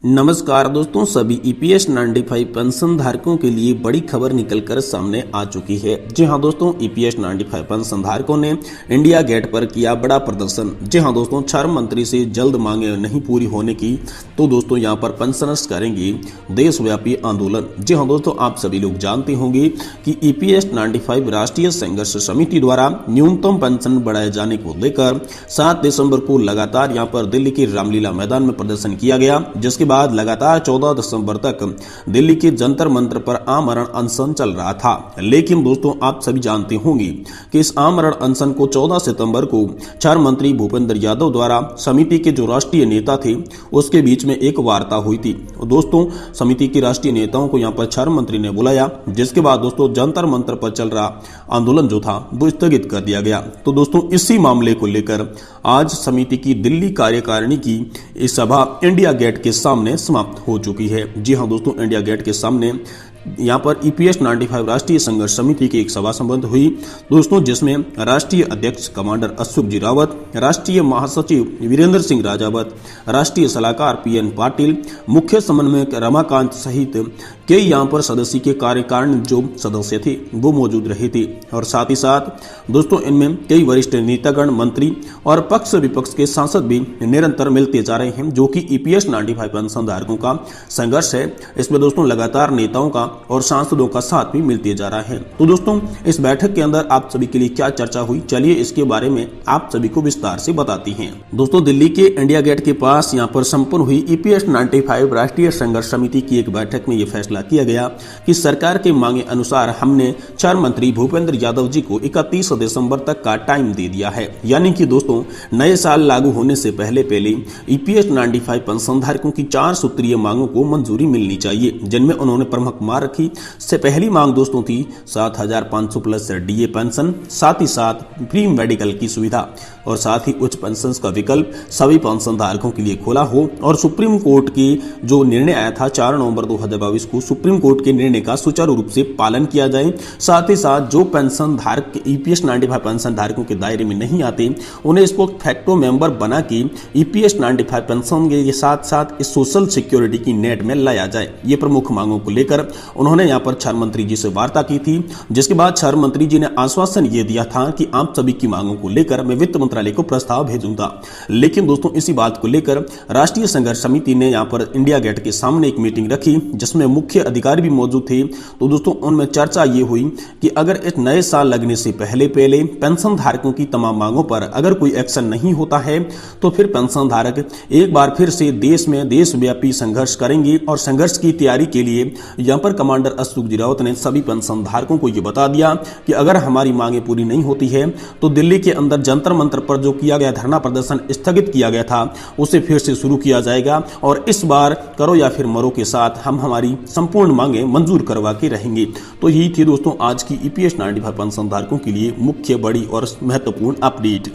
नमस्कार दोस्तों, सभी ईपीएस 95 पेंशन धारकों के लिए बड़ी खबर निकलकर सामने आ चुकी है। जी हां दोस्तों, ईपीएस 95 पेंशन धारकों ने इंडिया गेट पर किया बड़ा प्रदर्शन। जी हां दोस्तों, श्रम मंत्री से जल्द मांगे नहीं पूरी होने की तो दोस्तों यहां पर पेंशनर्स करेंगे देशव्यापी आंदोलन। जी हां दोस्तों, आप सभी लोग जानते होंगे कि ईपीएस 95 राष्ट्रीय संघर्ष समिति द्वारा न्यूनतम पेंशन बढ़ाए जाने को लेकर 7 दिसंबर को लगातार यहां पर दिल्ली के रामलीला मैदान में प्रदर्शन किया गया, जिसके बाद लगातार 14 दिसंबर तक दिल्ली के जंतर मंतर पर आमरण अनशन चल रहा था। लेकिन दोस्तों, आप सभी जानते होंगे कि इस आमरण अनशन को 14 सितंबर को श्रम मंत्री भूपेंद्र यादव द्वारा समिति के जो राष्ट्रीय नेता थे उसके बीच में एक वार्ता हुई थी। दोस्तों, समिति के राष्ट्रीय नेताओं को यहां पर श्रम मंत्री ने बुलाया, जिसके बाद दोस्तों जंतर मंतर पर चल रहा आंदोलन जो था वो स्थगित कर दिया गया। तो दोस्तों, इसी मामले को लेकर आज समिति की दिल्ली कार्यकारिणी की इस सभा इंडिया गेट के सामने समाप्त हो चुकी है। जी हां दोस्तों, इंडिया गेट के सामने यहां पर ईपीएस 95 राष्ट्रीय संघर्ष समिति की एक सभा संपन्न हुई दोस्तों, जिसमें राष्ट्रीय अध्यक्ष कमांडर अशोक जी रावत, राष्ट्रीय महासचिव वीरेंद्र सिंह राजावत, राष्ट्रीय सलाहकार पीएन पाटिल, मुख्य समन्वयक रमाकांत सहित कई यहां पर सदस्य के कार्यकारिणी जो सदस्य थे वो मौजूद रहे थे। और साथ ही साथ दोस्तों इनमें कई वरिष्ठ नेतागण, मंत्री और पक्ष विपक्ष के सांसद भी निरंतर मिलते जा रहे हैं, जो कि ईपीएस 95 पेंशन धारकों का संघर्ष है। इसमें दोस्तों लगातार नेताओं का और सांसदों का साथ भी मिलते जा रहा है। तो दोस्तों, इस बैठक के अंदर आप सभी के लिए क्या चर्चा हुई, चलिए इसके बारे में आप सभी को विस्तार से बताते हैं। दोस्तों, दिल्ली के इंडिया गेट के पास यहां पर संपन्न हुई ईपीएस 95 राष्ट्रीय संघर्ष समिति की एक बैठक में यह फैसला किया गया कि सरकार के मांगे अनुसार हमने श्रम मंत्री भूपेंद्र यादव जी को 31 दिसंबर तक का टाइम दे दिया है। यानी कि दोस्तों, नए साल लागू होने से पहले ईपीएस 95 पेंशन धारकों की 4 सूत्रीय मांगों को मंजूरी मिलनी चाहिए, जिनमें उन्होंने प्रमुख मांग रखी। से पहली मांग दोस्तों थी 7500 प्लस डीए पेंशन, साथ ही साथ फ्री मेडिकल की सुविधा और साथ ही उच्च पेंशन का विकल्प सभी पेंशन धारकों के लिए खोला हो। और सुप्रीम कोर्ट की जो निर्णय आया था 4 नवंबर 2022 को, सुप्रीम कोर्ट के निर्णय का सुचारू रूप से पालन किया जाए। साथ ही साथ जो पेंशन धारक ईपीएस 95 पेंशन धारकों के दायरे में नहीं आते उन्हें इसको फैक्टो मेंबर बना के ईपीएस 95 पेंशन के साथ साथ इस सोशल सिक्योरिटी की नेट में लाया जाए। ये प्रमुख मांगों को लेकर उन्होंने यहां पर श्रम मंत्री जी से वार्ता की थी, जिसके बाद श्रम मंत्री जी ने आश्वासन ये दिया था कि आप सभी की मांगों को लेकर मैं वित्त मंत्रालय को प्रस्ताव भेजूंगा। लेकिन दोस्तों, इसी बात को लेकर राष्ट्रीय संघर्ष समिति ने यहां पर इंडिया गेट के सामने एक मीटिंग रखी, जिसमें मुख्य अधिकारी भी मौजूद थे। तो दोस्तों, उनमें चर्चा ये हुई कि अगर इस नए साल लगने से पहले पेंशन धारकों की तमाम मांगों पर अगर कोई एक्शन नहीं होता है तो फिर पेंशन धारक एक बार फिर से देश में देशव्यापी संघर्ष करेंगे। और संघर्ष की तैयारी के लिए यहां पर कमांडर अशोक जी रावत ने सभी पेंशन धारकों को यह बता दिया कि अगर हमारी मांगे पूरी नहीं होती है तो दिल्ली के अंदर जंतर मंतर पर जो किया गया धरना प्रदर्शन स्थगित किया गया था उसे फिर से शुरू किया जाएगा। और इस बार करो या फिर मरो के साथ हम हमारी संपूर्ण मांगे मंजूर करवा के रहेंगे। तो यही थी दोस्तों आज की ईपीएस 95 पेंशन धारकों के लिए मुख्य, बड़ी और महत्वपूर्ण अपडेट।